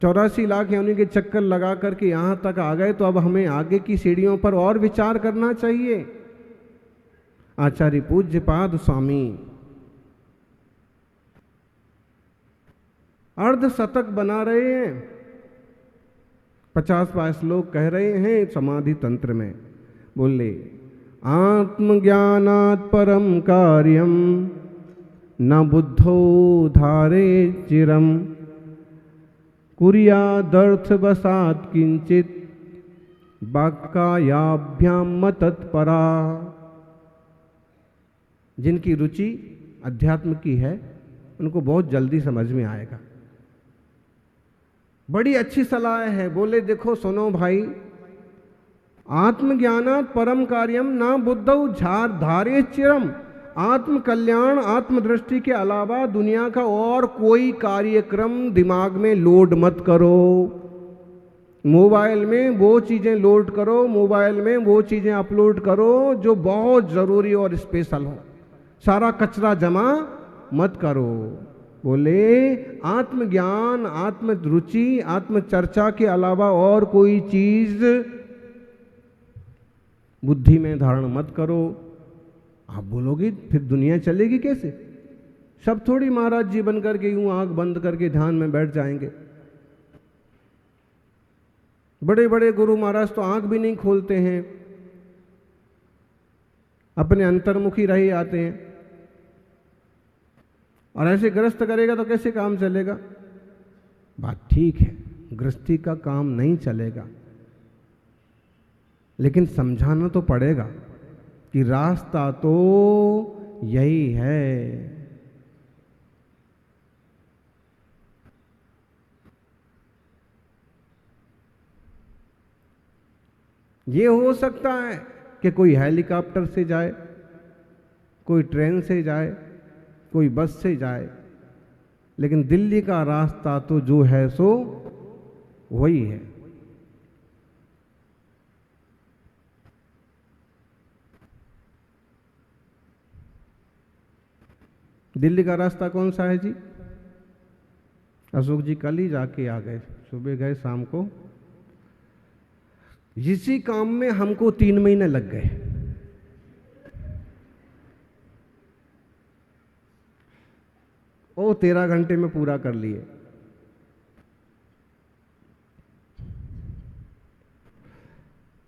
84 लाख योनि के चक्कर लगा करके यहाँ तक आ गए, तो अब हमें आगे की सीढ़ियों पर और विचार करना चाहिए। आचार्य पूज्यपाद स्वामी अर्ध शतक बना रहे हैं, 50 श्लोक कह रहे हैं समाधि तंत्र में। बोले आत्मज्ञानात् परम कार्यम न बुद्धो धारे चिरम कुर्यादर्थ वसात किंचित वाक्कायाभ्याम तत्परा। जिनकी रुचि अध्यात्म की है उनको बहुत जल्दी समझ में आएगा। बड़ी अच्छी सलाह है। बोले देखो सुनो भाई, आत्मज्ञानात् परम कार्यम ना बुद्धौ धारे चिरम। आत्म कल्याण आत्मदृष्टि के अलावा दुनिया का और कोई कार्यक्रम दिमाग में लोड मत करो। मोबाइल में वो चीजें लोड करो, मोबाइल में वो चीजें अपलोड करो जो बहुत जरूरी और स्पेशल हो। सारा कचरा जमा मत करो। बोले आत्मज्ञान आत्म रुचि आत्म चर्चा के अलावा और कोई चीज बुद्धि में धारण मत करो। आप बोलोगे फिर दुनिया चलेगी कैसे? सब थोड़ी महाराज जी बन करके यूं आंख बंद करके ध्यान में बैठ जाएंगे। बड़े बड़े गुरु महाराज तो आंख भी नहीं खोलते हैं, अपने अंतर्मुखी रहे आते हैं। और ऐसे ग्रस्त करेगा तो कैसे काम चलेगा? बात ठीक है, गृहस्थी का काम नहीं चलेगा, लेकिन समझाना तो पड़ेगा कि रास्ता तो यही है। ये हो सकता है कि कोई हेलीकॉप्टर से जाए, कोई ट्रेन से जाए, कोई बस से जाए, लेकिन दिल्ली का रास्ता तो जो है सो वही है। दिल्ली का रास्ता कौन सा है जी? अशोक जी कल ही जाके आ गए, सुबह गए शाम को। इसी काम में हमको 3 महीने लग गए। ओ 13 घंटे में पूरा कर लिए।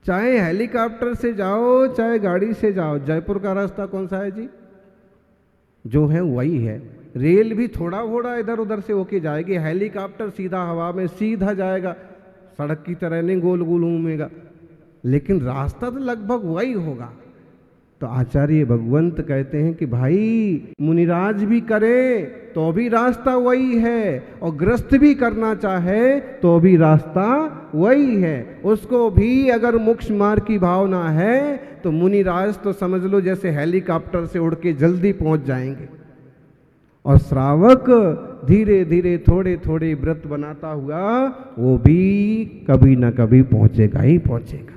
चाहे हेलीकॉप्टर से जाओ चाहे गाड़ी से जाओ, जयपुर का रास्ता कौन सा है जी? जो है वही है। रेल भी थोड़ा थोड़ा इधर उधर से होके जाएगी, हेलीकॉप्टर सीधा हवा में सीधा जाएगा, सड़क की तरह नहीं गोल गोल घूमेगा, लेकिन रास्ता तो लगभग वही होगा। तो आचार्य भगवंत कहते हैं कि भाई मुनिराज भी करे तो भी रास्ता वही है, और गृहस्थ भी करना चाहे तो भी रास्ता वही है। उसको भी अगर मोक्ष मार्ग की भावना है तो मुनिराज तो समझ लो जैसे हेलीकॉप्टर से उड़ के जल्दी पहुंच जाएंगे, और श्रावक धीरे धीरे थोड़े थोड़े व्रत बनाता हुआ वो भी कभी ना कभी पहुंचेगा ही पहुंचेगा।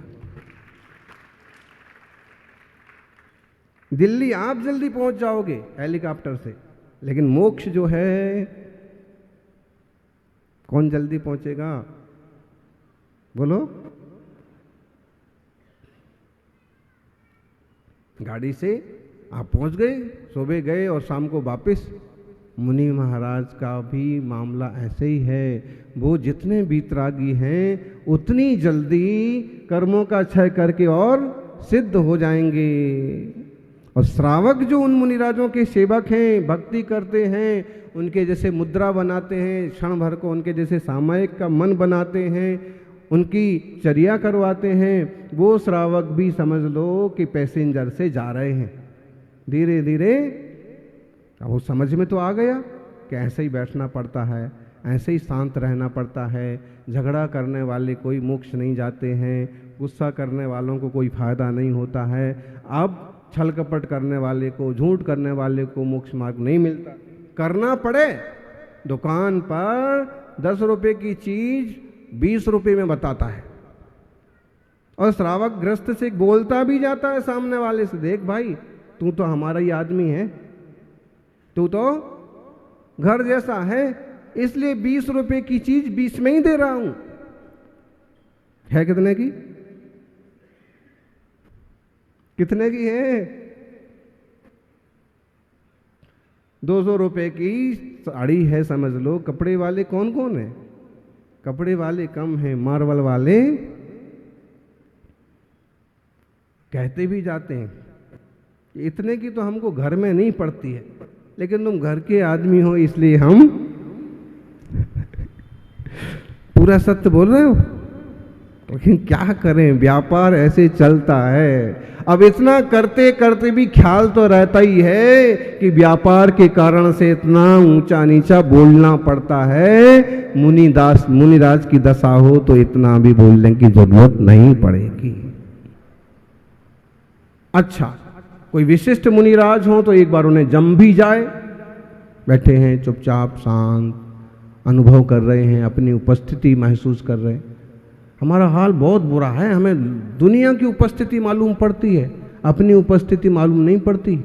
दिल्ली आप जल्दी पहुंच जाओगे हेलीकॉप्टर से, लेकिन मोक्ष जो है कौन जल्दी पहुंचेगा? बोलो। गाड़ी से आप पहुंच गए, सुबह गए और शाम को वापस। मुनि महाराज का भी मामला ऐसे ही है। वो जितने वीतरागी हैं उतनी जल्दी कर्मों का क्षय करके और सिद्ध हो जाएंगे। और श्रावक जो उन मुनिराजों के सेवक हैं, भक्ति करते हैं, उनके जैसे मुद्रा बनाते हैं, क्षण भर को उनके जैसे सामायिक का मन बनाते हैं, उनकी चर्या करवाते हैं, वो श्रावक भी समझ लो कि पैसेंजर से जा रहे हैं। धीरे धीरे अब वो समझ में तो आ गया कि ऐसे ही बैठना पड़ता है, ऐसे ही शांत रहना पड़ता है, झगड़ा करने वाले कोई मोक्ष नहीं जाते हैं, गुस्सा करने वालों को कोई फायदा नहीं होता है, अब छल कपट करने वाले को, झूठ करने वाले को मोक्ष मार्ग नहीं मिलता। करना पड़े, दुकान पर 10 रुपए की चीज 20 रुपए में बताता है, और श्रावक ग्रस्त से बोलता भी जाता है सामने वाले से, देख भाई तू तो हमारा ही आदमी है, तू तो घर जैसा है, इसलिए 20 रुपए की चीज 20 में ही दे रहा हूं। है कितने की? कितने की है? 200 रुपए की साड़ी है समझ लो। कपड़े वाले कौन कौन है? कपड़े वाले कम है, मार्बल वाले कहते भी जाते हैं कि इतने की तो हमको घर में नहीं पड़ती है, लेकिन तुम घर के आदमी हो इसलिए हम पूरा सत्य बोल रहे हो। लेकिन क्या करें, व्यापार ऐसे चलता है। अब इतना करते करते भी ख्याल तो रहता ही है कि व्यापार के कारण से इतना ऊंचा नीचा बोलना पड़ता है। मुनिराज की दशा हो तो इतना भी बोलने की जरूरत नहीं पड़ेगी। अच्छा, कोई विशिष्ट मुनिराज हो तो एक बार उन्हें जम भी जाए। बैठे हैं चुपचाप शांत, अनुभव कर रहे हैं, अपनी उपस्थिति महसूस कर रहे हैं। हमारा हाल बहुत बुरा है, हमें दुनिया की उपस्थिति मालूम पड़ती है, अपनी उपस्थिति मालूम नहीं पड़ती।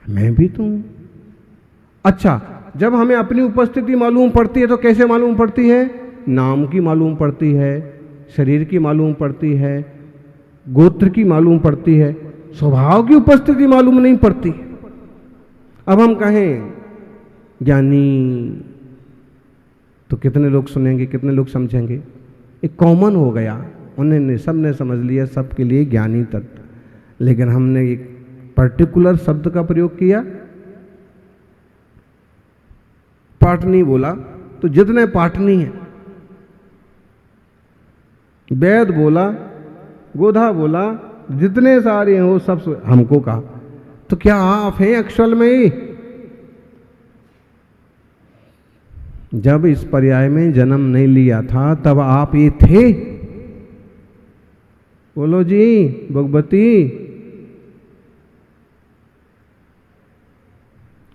मैं भी तो हूं। अच्छा, जब हमें अपनी उपस्थिति मालूम पड़ती है तो कैसे मालूम पड़ती है? नाम की मालूम पड़ती है, शरीर की मालूम पड़ती है, गोत्र की मालूम पड़ती है, स्वभाव की उपस्थिति मालूम नहीं पड़ती। अब हम कहें ज्ञानी तो कितने लोग सुनेंगे, कितने लोग समझेंगे? एक कॉमन हो गया, उन्होंने सबने समझ लिया सबके लिए ज्ञानी तत्व। लेकिन हमने एक पर्टिकुलर शब्द का प्रयोग किया, पाटनी बोला तो जितने पाटनी हैं, वैद बोला, गोधा बोला, जितने सारे हैं वो सब हमको कहा। तो क्या आप हैं एक्चुअल में? जब इस पर्याय में जन्म नहीं लिया था तब आप ये थे? बोलो जी भगवती।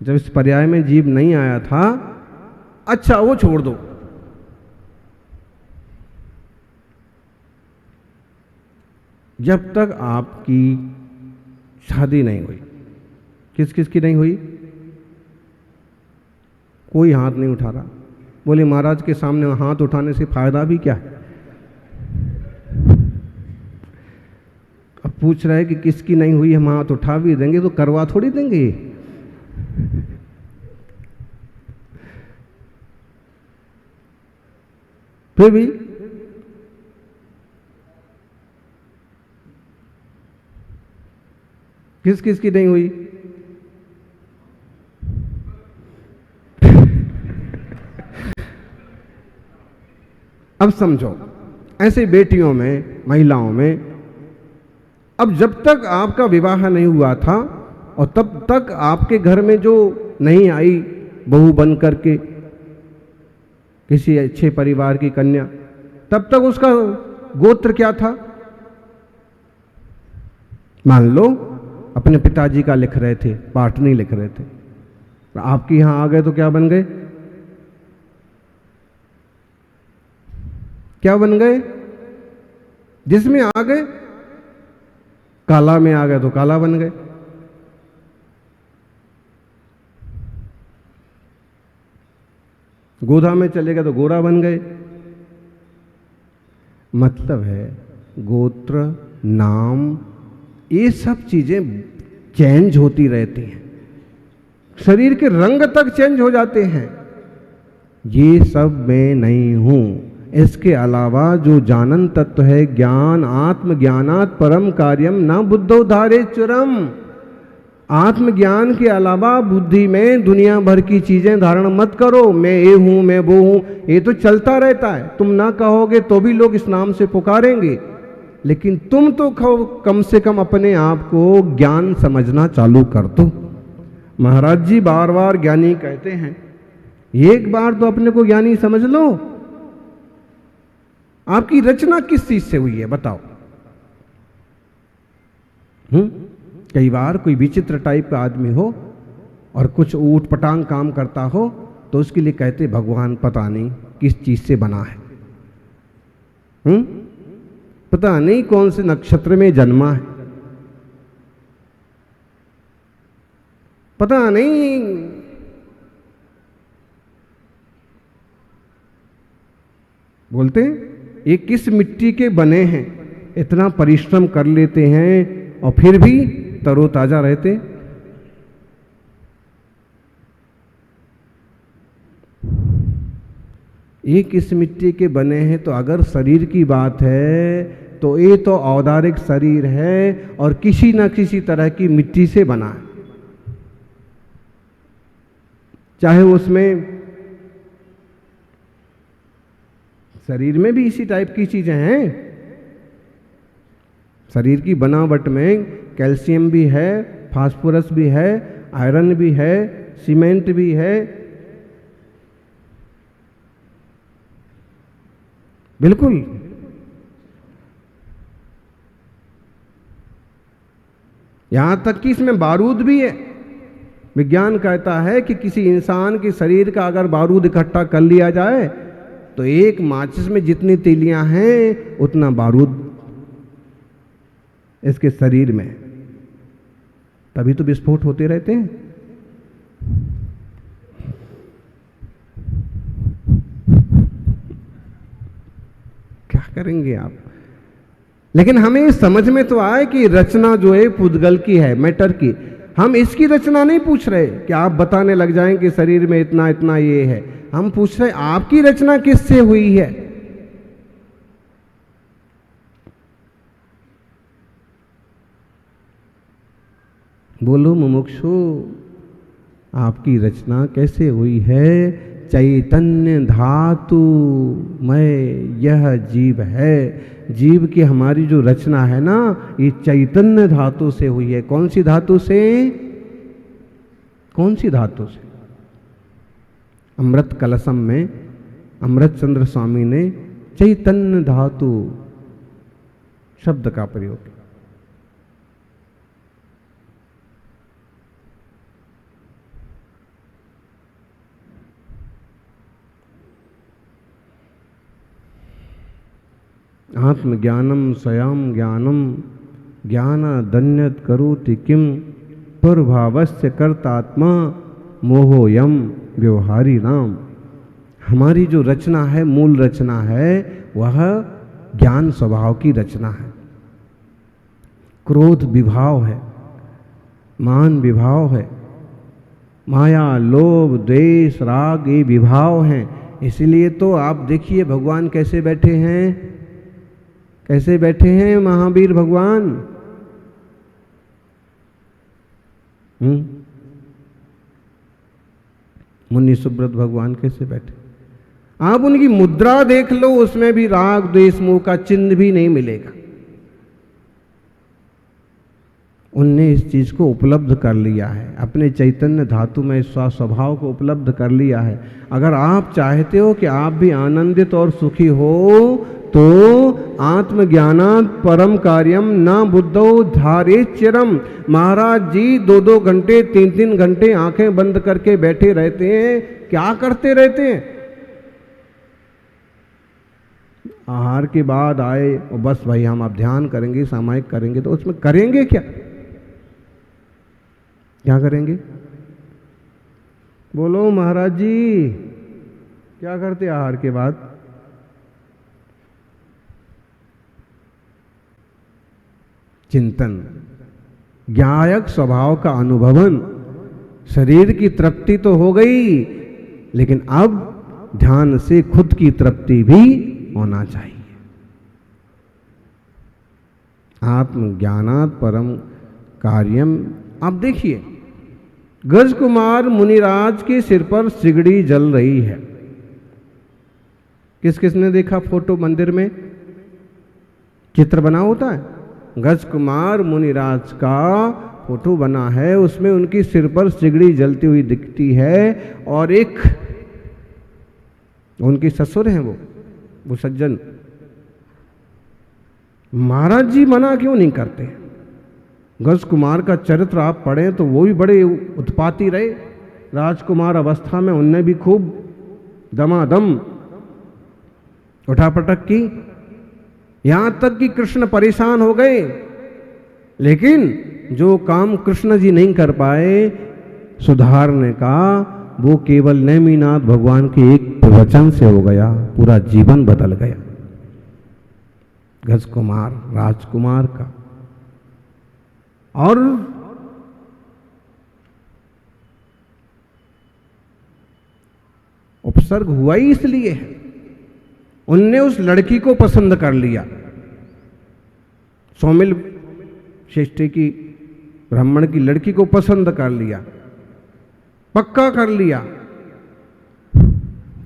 जब इस पर्याय में जीव नहीं आया था, अच्छा वो छोड़ दो, जब तक आपकी शादी नहीं हुई, किस किस की नहीं हुई? कोई हाथ नहीं उठा रहा। बोले महाराज के सामने हाथ उठाने से फायदा भी क्या है? अब पूछ रहे कि किसकी नहीं हुई, हम हाथ उठा भी देंगे तो करवा थोड़ी देंगे। फिर भी किस किस की नहीं हुई? अब समझो, ऐसे बेटियों में, महिलाओं में, अब जब तक आपका विवाह नहीं हुआ था और तब तक आपके घर में जो नहीं आई बहू बन करके किसी अच्छे परिवार की कन्या, तब तक उसका गोत्र क्या था? मान लो अपने पिताजी का लिख रहे थे, पाटनी लिख रहे थे, आपके यहां आ गए तो क्या बन गए? क्या बन गए? जिसमें आ गए, काला में आ गए तो काला बन गए। गोधा में चले गए तो गोरा बन गए। मतलब है गोत्र, नाम, ये सब चीजें चेंज होती रहती हैं, शरीर के रंग तक चेंज हो जाते हैं। ये सब मैं नहीं हूं। इसके अलावा जो जानन तत्व है, ज्ञान, आत्मज्ञानात् परम कार्यम न बुद्धो धारे चरम। आत्मज्ञान के अलावा बुद्धि में दुनिया भर की चीजें धारण मत करो। मैं ये हूं, मैं वो हूं, ये तो चलता रहता है। तुम ना कहोगे तो भी लोग इस नाम से पुकारेंगे, लेकिन तुम तो कम से कम अपने आप को ज्ञान समझना चालू कर दो। महाराज जी बार बार ज्ञानी कहते हैं, एक बार तो अपने को ज्ञानी समझ लो। आपकी रचना किस चीज से हुई है बताओ? कई बार कोई विचित्र टाइप का आदमी हो और कुछ ऊट पटांग काम करता हो तो उसके लिए कहते भगवान पता नहीं किस चीज से बना है, पता नहीं कौन से नक्षत्र में जन्मा है। पता नहीं बोलते हैं ये किस मिट्टी के बने हैं, इतना परिश्रम कर लेते हैं और फिर भी तरोताजा रहते। ये किस मिट्टी के बने हैं, तो अगर शरीर की बात है तो ये तो औदारिक शरीर है और किसी न किसी तरह की मिट्टी से बना है, चाहे उसमें शरीर में भी इसी टाइप की चीजें हैं। शरीर की बनावट में कैल्शियम भी है, फास्फोरस भी है, आयरन भी है, सीमेंट भी है, बिल्कुल। यहां तक कि इसमें बारूद भी है। विज्ञान कहता है कि किसी इंसान के शरीर का अगर बारूद इकट्ठा कर लिया जाए तो एक माचिस में जितनी तीलियां हैं उतना बारूद इसके शरीर में, तभी तो विस्फोट होते रहते हैं। क्या करेंगे आप? लेकिन हमें समझ में तो आए कि रचना जो है पुद्गल की है, मैटर की। हम इसकी रचना नहीं पूछ रहे कि आप बताने लग जाएं कि शरीर में इतना इतना ये है। हम पूछ रहे आपकी रचना किससे हुई है। बोलो मुमुक्षु, आपकी रचना कैसे हुई है? चैतन्य धातु में यह जीव है। जीव की हमारी जो रचना है ना, ये चैतन्य धातु से हुई है। कौन सी धातु से? कौन सी धातु से? अमृत कलशम में अमृत चंद्र स्वामी ने चैतन्य धातु शब्द का प्रयोग किया। आत्मज्ञानम स्वयं ज्ञानम ज्ञानादन्यत करोति किम पुरभावस्य कर्तात्मा मोहोयम व्यवहारी नाम। हमारी जो रचना है, मूल रचना है, वह ज्ञान स्वभाव की रचना है। क्रोध विभाव है, मान विभाव है, माया लोभ द्वेष राग ये विभाव हैं। इसलिए तो आप देखिए भगवान कैसे बैठे हैं, कैसे बैठे हैं महावीर भगवान। मुनि सुब्रत भगवान कैसे बैठे? आप उनकी मुद्रा देख लो, उसमें भी राग द्वेष मोह का चिन्ह भी नहीं मिलेगा। उनने इस चीज को उपलब्ध कर लिया है, अपने चैतन्य धातु में स्वभाव को उपलब्ध कर लिया है। अगर आप चाहते हो कि आप भी आनंदित और सुखी हो तो आत्मज्ञानात् परम कार्यम न बुद्धौ धारे चिरम। महाराज जी 2-2 घंटे 3-3 घंटे आंखें बंद करके बैठे रहते हैं। क्या करते रहते हैं? आहार के बाद आए और बस भाई हम अब ध्यान करेंगे, सामायिक करेंगे। तो उसमें करेंगे क्या? क्या करेंगे? बोलो महाराज जी, क्या करते आहार के बाद? चिंतन, ज्ञायक स्वभाव का अनुभवन। शरीर की तृप्ति तो हो गई, लेकिन अब ध्यान से खुद की तृप्ति भी होना चाहिए। आत्मज्ञानात् परम कार्यम। अब देखिए, गज कुमार मुनिराज के सिर पर सिगड़ी जल रही है। किस किसने देखा फोटो? मंदिर में चित्र बना होता है, गज कुमार मुनिराज का फोटो बना है, उसमें उनकी सिर पर सिगड़ी जलती हुई दिखती है। और एक उनके ससुर हैं वो सज्जन। महाराज जी मना क्यों नहीं करते? गज कुमार का चरित्र आप पढ़ें तो वो भी बड़े उत्पाती रहे। राजकुमार अवस्था में उनने भी खूब दमादम उठापटक की, यहां तक कि कृष्ण परेशान हो गए। लेकिन जो काम कृष्ण जी नहीं कर पाए, सुधारने का, वो केवल नेमिनाथ भगवान के एक प्रवचन से हो गया, पूरा जीवन बदल गया गज कुमार राजकुमार का। और उपसर्ग हुआ ही इसलिए है, उनने उस लड़की को पसंद कर लिया, सौमिल श्रेष्ठी की ब्राह्मण की लड़की को पसंद कर लिया, पक्का कर लिया,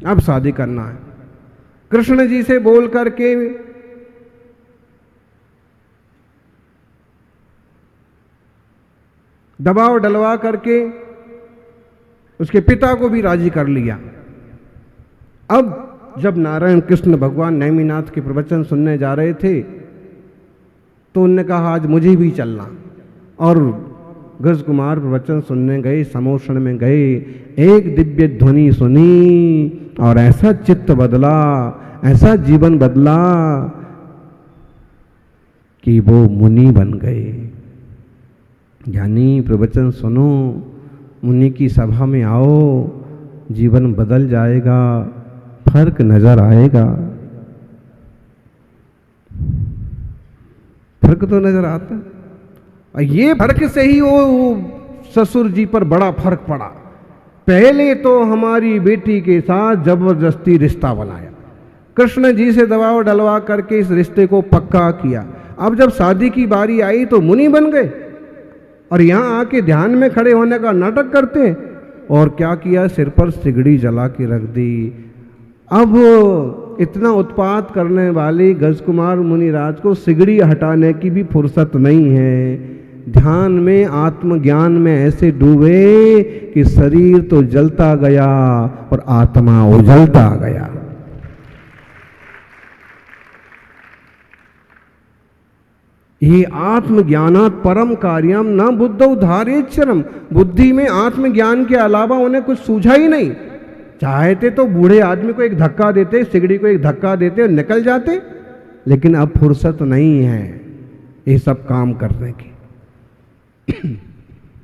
अब शादी करना है। कृष्ण जी से बोल करके दबाव डलवा करके उसके पिता को भी राजी कर लिया। अब जब नारायण कृष्ण भगवान नेमिनाथ के प्रवचन सुनने जा रहे थे तो उनने कहा आज मुझे भी चलना, और गज कुमार प्रवचन सुनने गए, समोषण में गए, एक दिव्य ध्वनि सुनी और ऐसा चित्त बदला, ऐसा जीवन बदला कि वो मुनि बन गए। यानी प्रवचन सुनो, मुनि की सभा में आओ, जीवन बदल जाएगा, फर्क नजर आएगा। फर्क तो नजर आता है, और ये फर्क से ही वो ससुर जी पर बड़ा फर्क पड़ा। पहले तो हमारी बेटी के साथ जबरदस्ती रिश्ता बनाया, कृष्ण जी से दबाव डलवा करके इस रिश्ते को पक्का किया। अब जब शादी की बारी आई तो मुनि बन गए और यहां आके ध्यान में खड़े होने का नाटक करते, और क्या किया, सिर पर सिगड़ी जला के रख दी। अब इतना उत्पात करने वाली गजकुमार मुनिराज को सिगड़ी हटाने की भी फुर्सत नहीं है। ध्यान में, आत्मज्ञान में ऐसे डूबे कि शरीर तो जलता गया और आत्मा उजलता गया। ये आत्मज्ञानात् परम कार्यम न बुद्धौ धारेच्चरम। बुद्धि में आत्मज्ञान के अलावा उन्हें कुछ सूझा ही नहीं। चाहते तो बूढ़े आदमी को एक धक्का देते, सिगड़ी को एक धक्का देते और निकल जाते, लेकिन अब फुर्सत नहीं है ये सब काम करने की।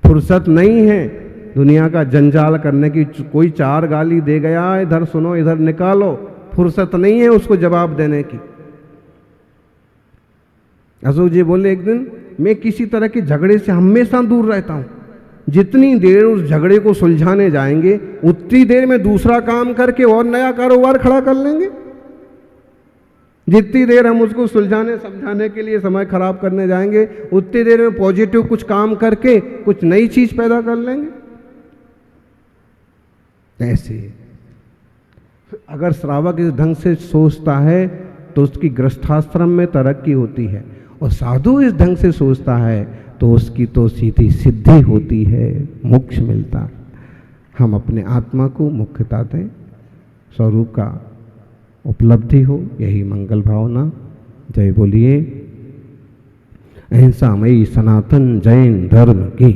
फुर्सत नहीं है दुनिया का जंजाल करने की। कोई चार गाली दे गया, इधर सुनो इधर निकालो, फुर्सत नहीं है उसको जवाब देने की। अशोक जी बोले एक दिन, मैं किसी तरह के झगड़े से हमेशा दूर रहता हूं। जितनी देर उस झगड़े को सुलझाने जाएंगे उतनी देर में दूसरा काम करके और नया कारोबार खड़ा कर लेंगे। जितनी देर हम उसको सुलझाने समझाने के लिए समय खराब करने जाएंगे उतनी देर में पॉजिटिव कुछ काम करके कुछ नई चीज पैदा कर लेंगे। ऐसे अगर श्रावक इस ढंग से सोचता है तो उसकी गृहस्थाश्रम में तरक्की होती है, और साधु इस ढंग से सोचता है तो उसकी तो सीधी सिद्धि होती है, मोक्ष मिलता है। हम अपने आत्मा को मुख्यता दें, स्वरूप का उपलब्धि हो, यही मंगल भावना। जय बोलिए अहिंसामयी सनातन जैन धर्म की।